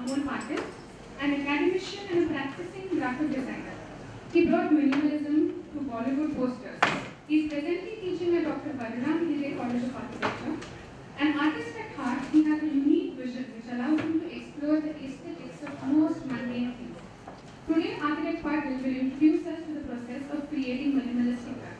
Amol Patil, an academician and a practicing graphic designer. He brought minimalism to Bollywood posters. He is presently teaching at Dr. Hiray College of Architecture. An artist at heart, he has a unique vision which allows him to explore the aesthetics of most mundane things. Today, Architect Patil will introduce us to the process of creating minimalistic practice.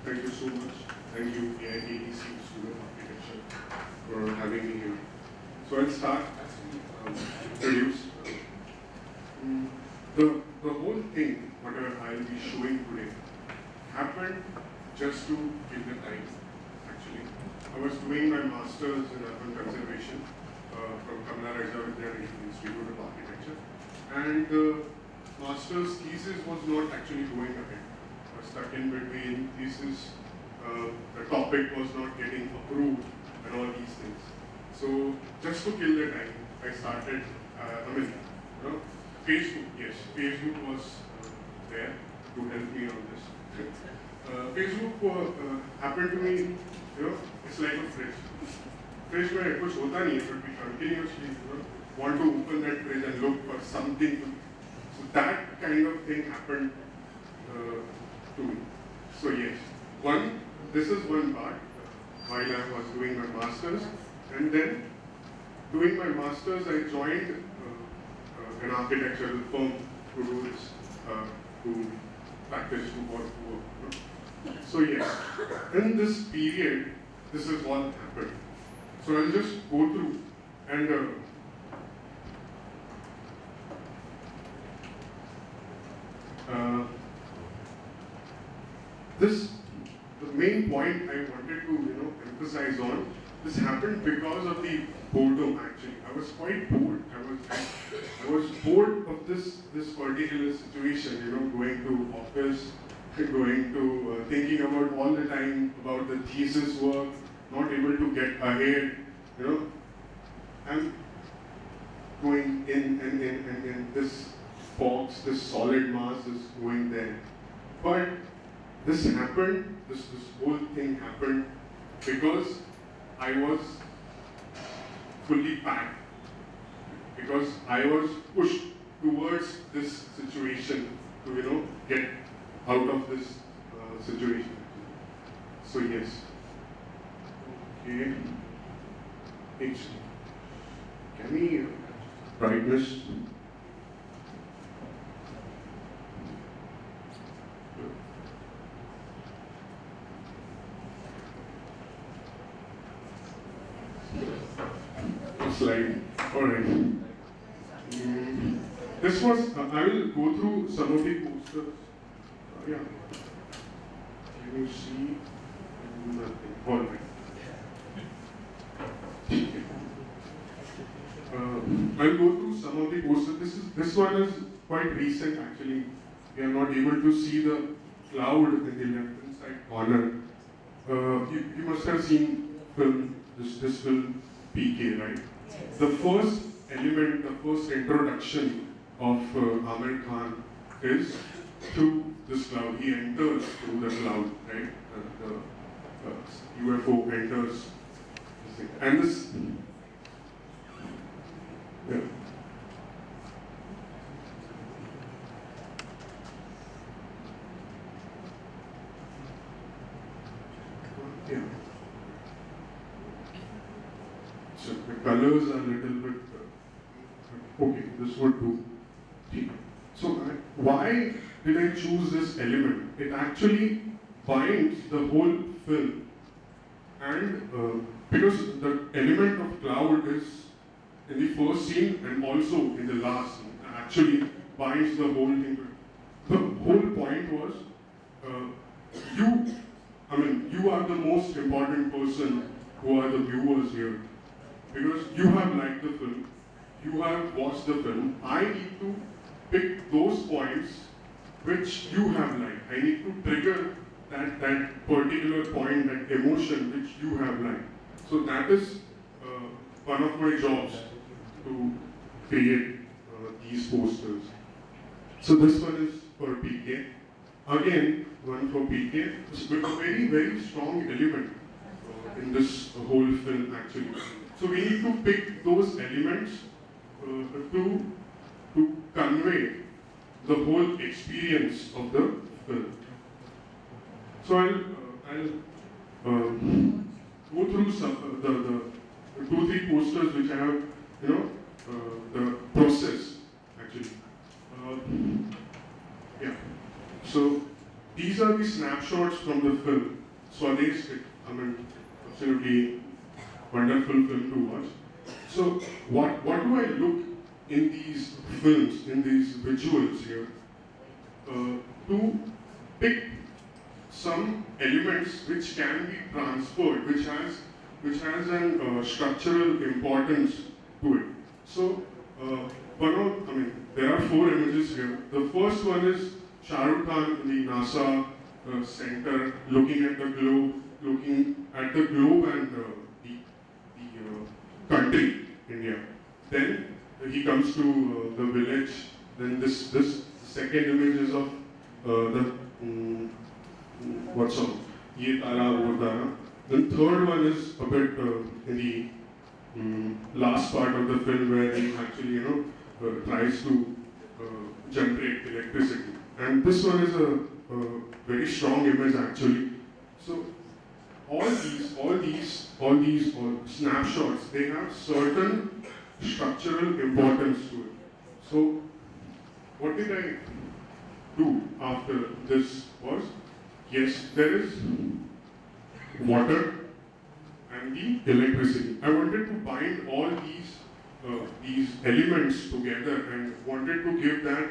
Thank you so much. Thank you, AIKTC School of Architecture, for having me here. So I'll start introduce. The whole thing, whatever I'll be showing today, happened just to kill the time, actually. I was doing my master's in urban conservation from Tamil Nadu Institute of Architecture, and the master's thesis was not actually going ahead. I was stuck in between thesis, the topic was not getting approved, and all these things. So just to kill the time, I started, Facebook, yes, Facebook was there to help me on this. Facebook happened to me, it's like a fridge. Fridge में कुछ होता नहीं है, but we continuously want to open that fridge and look for something. So that kind of thing happened to me. So yes, this is one part while I was doing my masters, and then doing my masters I joined an architectural firm to do this, to practice, to work. So yes, in this period, this is what happened. So I'll just go through and the main point I wanted to emphasize on, this happened because of the boredom actually. I was quite bored. I was bored of this particular situation, going to office, going to thinking about all the time about the thesis work, not able to get ahead, I'm going in this box, this solid mass is going there. But this happened, this whole thing happened because I was fully packed, because I was pushed towards this situation to get out of this situation. So yes. Okay. Can we brightness? Slide. Alright. This was, I will go through some of the posters. Yeah. Can you see? Nothing. Alright. I'll go through some of the posters. This one is quite recent actually. We are not able to see the cloud in the left hand side corner. You must have seen film, this film PK, right? Yes. The first element, the first introduction of Amol Khan is through this cloud. He enters through the cloud, right? The UFO enters. And this, yeah. Yeah. So the colors are a little bit, okay, this would do. So why did I choose this element? It actually binds the whole film, and because the element of cloud is in the first scene and also in the last scene, actually binds the whole thing. The whole point was, you are the most important person who are the viewers here. Because you have liked the film, you have watched the film, I need to pick those points which you have liked. I need to trigger that particular point, that emotion which you have liked. So that is one of my jobs, to create these posters. So this one is for PK. again, one for PK, with a very, very strong element in this whole film actually. So we need to pick those elements to convey the whole experience of the film. So I'll go through some the 2-3 posters which I have, the process actually. Yeah. So these are the snapshots from the film. Swades, absolutely wonderful film to watch. So what do I look in these films, in these visuals here, to pick some elements which can be transferred, which has an structural importance to it. So there are 4 images here. The first one is Shah Rukh Khan in the NASA center, looking at the globe and the country, India. Then he comes to the village. Then this second image is of the what song? Ye Tara Wo Tara. Then third one is a bit in the last part of the film where he actually tries to generate electricity. And this one is a very strong image actually. So all these snapshots, they have certain structural importance to it. So what did I do after this was, yes, there is water and the electricity. I wanted to bind all these elements together and wanted to give that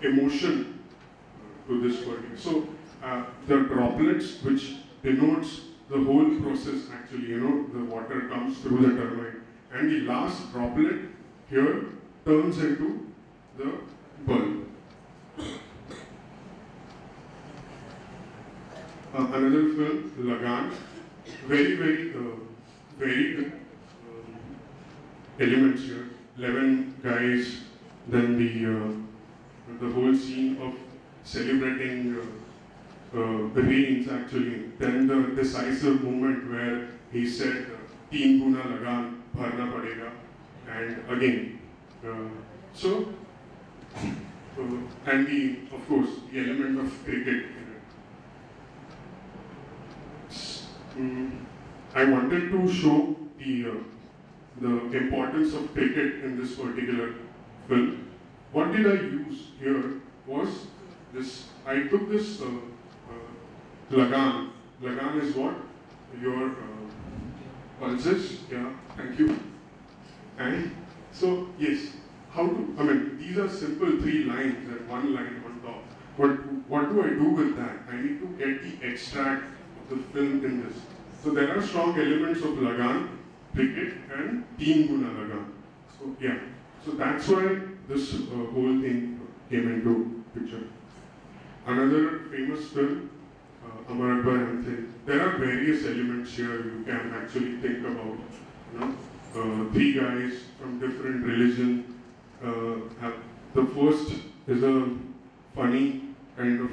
emotion to this particular. So the droplets, which denotes the whole process actually, the water comes through the turbine, and the last droplet here turns into the bulb. Another film, Lagan, very varied elements here. 11 guys, then the whole scene of celebrating rains actually. Then the decisive moment where he said, "Teen guna lagan bharna padega," and again. And of course, the element of cricket. I wanted to show the importance of cricket in this particular film. What did I use here was this. I took this lagan. Lagan is what? Your pulses. Yeah, thank you. And so, yes, these are simple 3 lines and 1 line on top. But what do I do with that? I need to get the extract of the film in this. So there are strong elements of lagan, cricket, and teen guna lagan. So yeah, so that's why this whole thing came into picture. Another famous film, Amol Patil. There are various elements here you can actually think about. 3 guys from different religion. The first is a funny kind of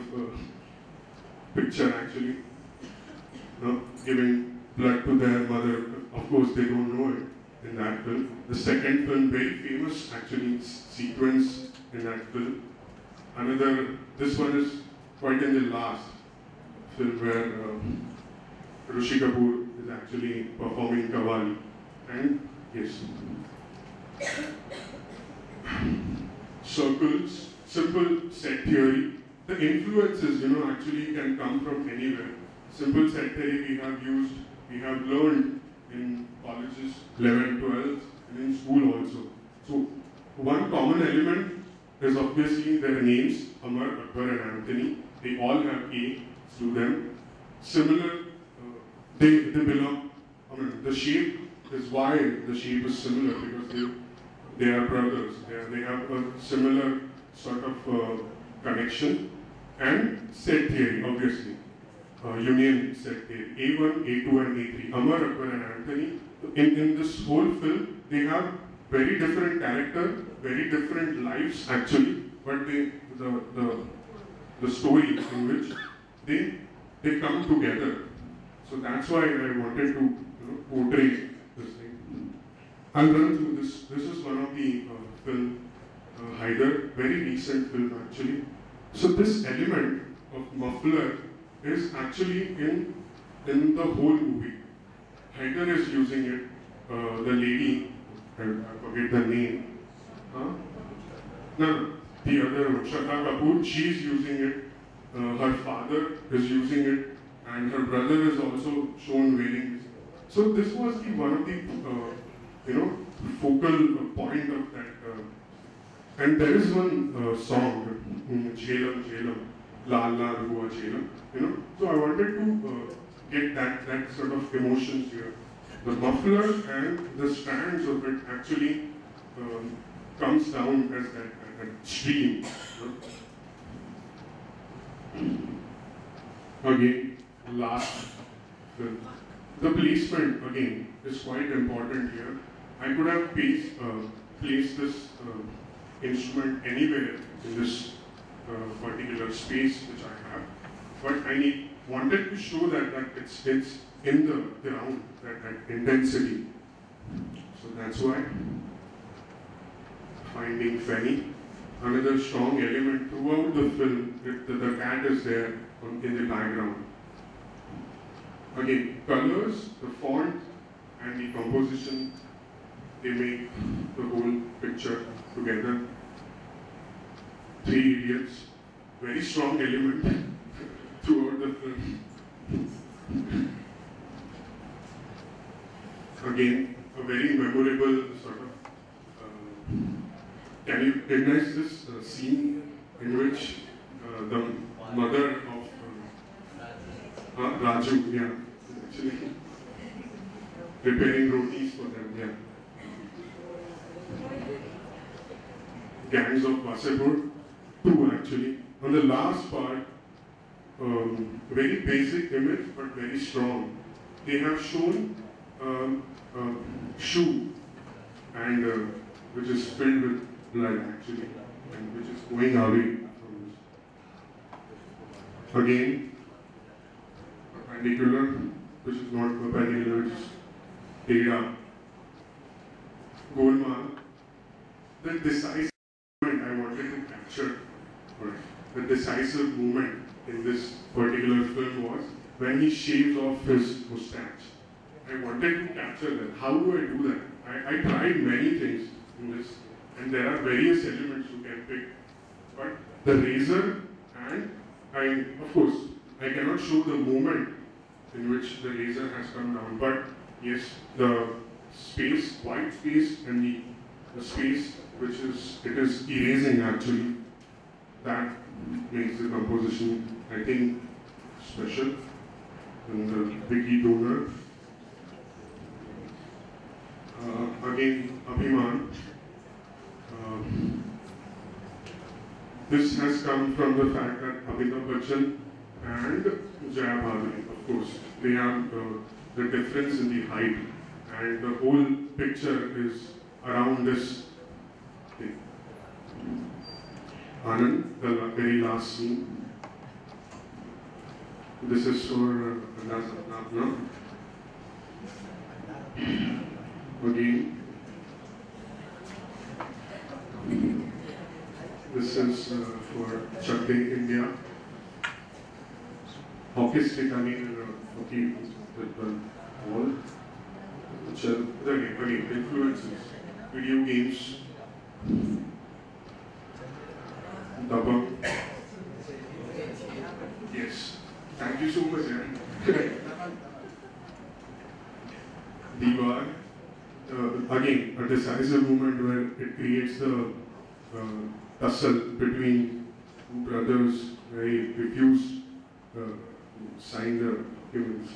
picture actually. Giving blood to their mother. Of course, they don't know it in that film. The second film, very famous actually sequence in that film. This one is quite in the last film where Rishi Kapoor is actually performing Qawwali. And yes, circles, simple set theory. The influences, actually can come from anywhere. Simple set theory we have learned in colleges, 11, 12, and in school also. So one common element is obviously their names, Amar, Akbar, and Anthony. They all have A to them. Similar, they belong, the shape is why the shape is similar, because they are brothers. They have a similar sort of connection. And set theory, obviously. Union set theory. A1, A2, and A3. Amar, Akbar, and Anthony. In this whole film, they have very different character, very different lives actually, but the story in which they come together. So that's why I wanted to portray this thing. I'll run through this. This is one of the film Hiray, very recent film actually. So this element of muffler is actually in the whole movie. Hiray is using it. The lady, I forget the name. No, the other Shraddha Kapoor, she's using it. Her father is using it, and her brother is also shown wearing it. So this was one of the focal point of that. And there is one song, Jhelam Jhelam, Lal Lal Hua Jhelam. So I wanted to get that sort of emotions here. The muffler and the strands of it actually comes down as that stream. Again, last film. The placement again is quite important here. I could have placed this instrument anywhere in this particular space which I have, but I wanted to show that it's in the ground, that intensity. So that's why finding Fanny, another strong element throughout the film. The cat is there in the background. Again, colors, the font, and the composition, they make the whole picture together. Three Idiots, very strong element throughout the film. Again, a very memorable sort of. Can you recognize this scene in which the mother of Raju, yeah, actually preparing rotis for them, yeah. Gangs of Wasepur, 2 actually. On the last part, very basic image but very strong. They have shown shoe and which is filled with blood actually, and which is going away from this. Again, perpendicular, which is not perpendicular, which is data. Golmaal, the decisive moment I wanted to capture, or the decisive moment in this particular film was when he shaves off his mustache. I wanted to capture that. How do I do that? I tried many things in this, and there are various elements you can pick. But the razor, and of course, I cannot show the moment in which the razor has come down, but yes, the space, white space, and the space which it is erasing actually, that makes the composition, I think, special. And the Vicky donor. Again, Abhiman. This has come from the fact that Amitabh Bachchan and Jaya Bhaduri, of course, they have the difference in the height, and the whole picture is around this thing. Anand, the very last scene. This is for Napna. Again, this is for Chakde, India. Hockey stick, again, hockey with the ball. Again, influences. Video games. Dabang. Yes. Thank you so much, Diwar. Again, a decisive moment where it creates the tussle between two brothers where he refused to sign the documents.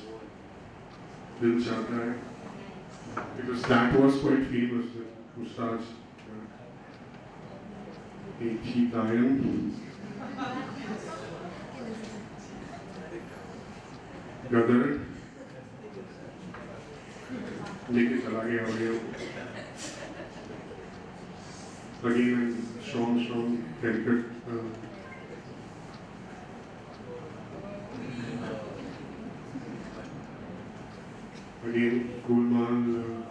Dil Chahta Hai, because that was quite famous, the mustache. Ek hi Kayan. Gadar. लेके चला गया और ये again, strong haircut. Again, Golmaal,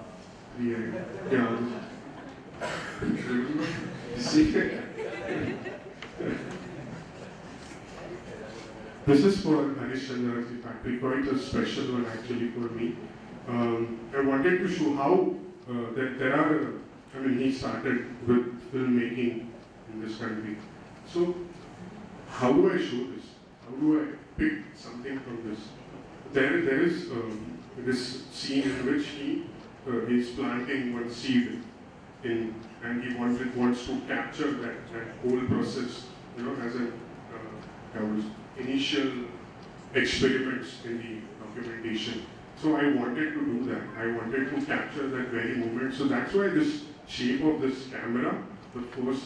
yeah. This is for Harish Chandra factory, quite a special one actually for me. I wanted to show how that there are, he started with filmmaking in this country. So, how do I show this? How do I pick something from this? There is this scene in which he is planting one seed and he wants to capture that whole process, as a initial experiments in the documentation. So I wanted to do that. I wanted to capture that very moment. So that's why this shape of this camera, the first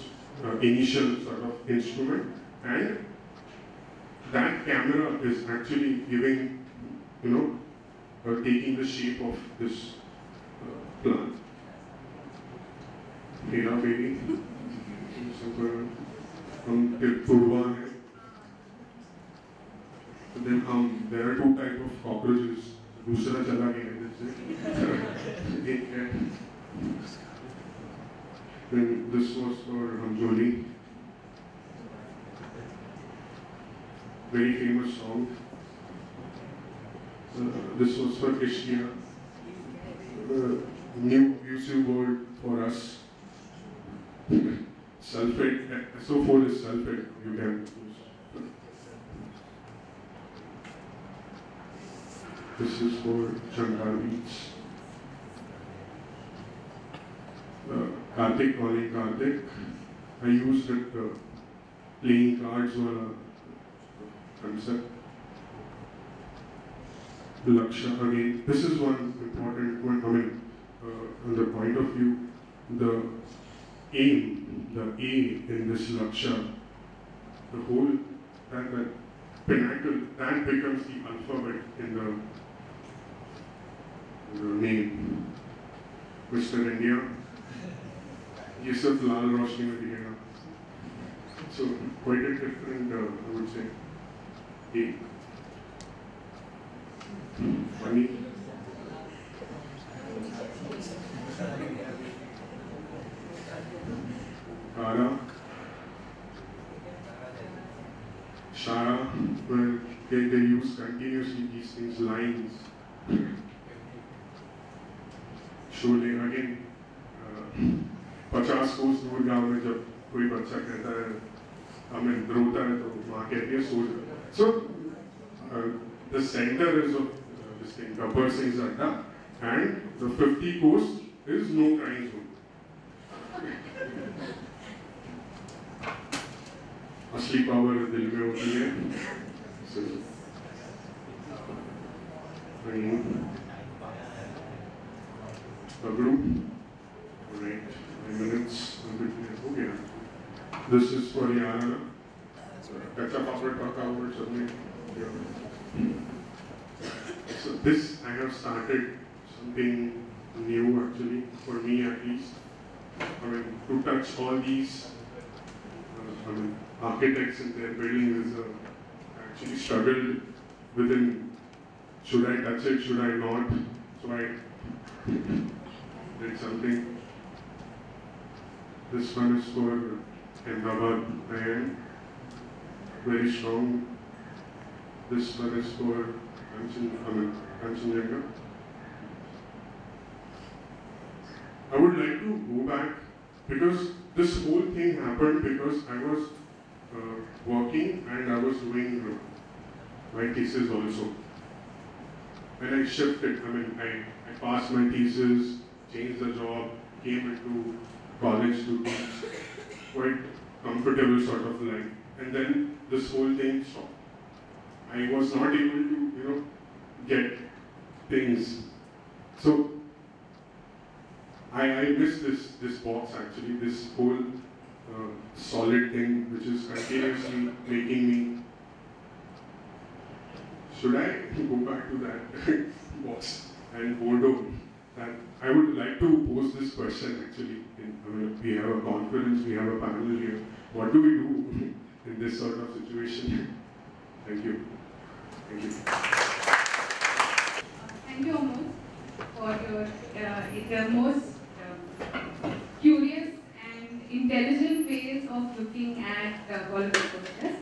initial sort of instrument, and that camera is actually giving, taking the shape of this plant. Hiray baby. Then there are two types of cockroaches. दूसरा चला गया जैसे Then this was for Joli. Very famous song. This was for Ishia. New abusive word for us. Sulfate. SO4 is sulfate. You can use. This is for Shankar Beach. Karthik calling Karthik. I used it playing cards or a concept. Laksha again. This is one important one. On the point of view, the aim, the A in this Laksha, the whole, that pinnacle, that becomes the alphabet in the name. Mr. India, ये सब लाल रोशनी में दिखेगा. So quite a different, I would say, A. Funny. Kara. Shara, where they use continuously these things, lines. Shole again. 50 कोस दूर गांव में जब कोई बच्चा कहता है हमें रोता है तो माँ कहती है सो जा. So the center is of this thing, Gabbar Singh's Adda, and the 50 coast is no crime zone. असली पावर दिल में होती है. So, Agru. Alright, 9 minutes. Okay. This is for Yana. Kacha papad, paka papad, something. So this I have started something new actually, for me at least. To touch all these architects in their building is actually struggled within, should I touch it, should I not? So I did something. This one is for Ahmedabad, I am very strong. This one is for Kanchenjunga. I would like to go back because this whole thing happened because I was working and I was doing my thesis also. And I shifted, I passed my thesis, changed the job, came into college to teach, quite comfortable sort of life. And then this whole thing stopped. I was not able to, get things. So I missed this box actually, this whole solid thing which is continuously making me. Should I go back to that box and hold on? that I would like to pose this question actually. We have a conference, we have a panel here. What do we do in this sort of situation? Thank you. Thank you. Thank you, Amol, for your most curious and intelligent ways of looking at Bollywood posters.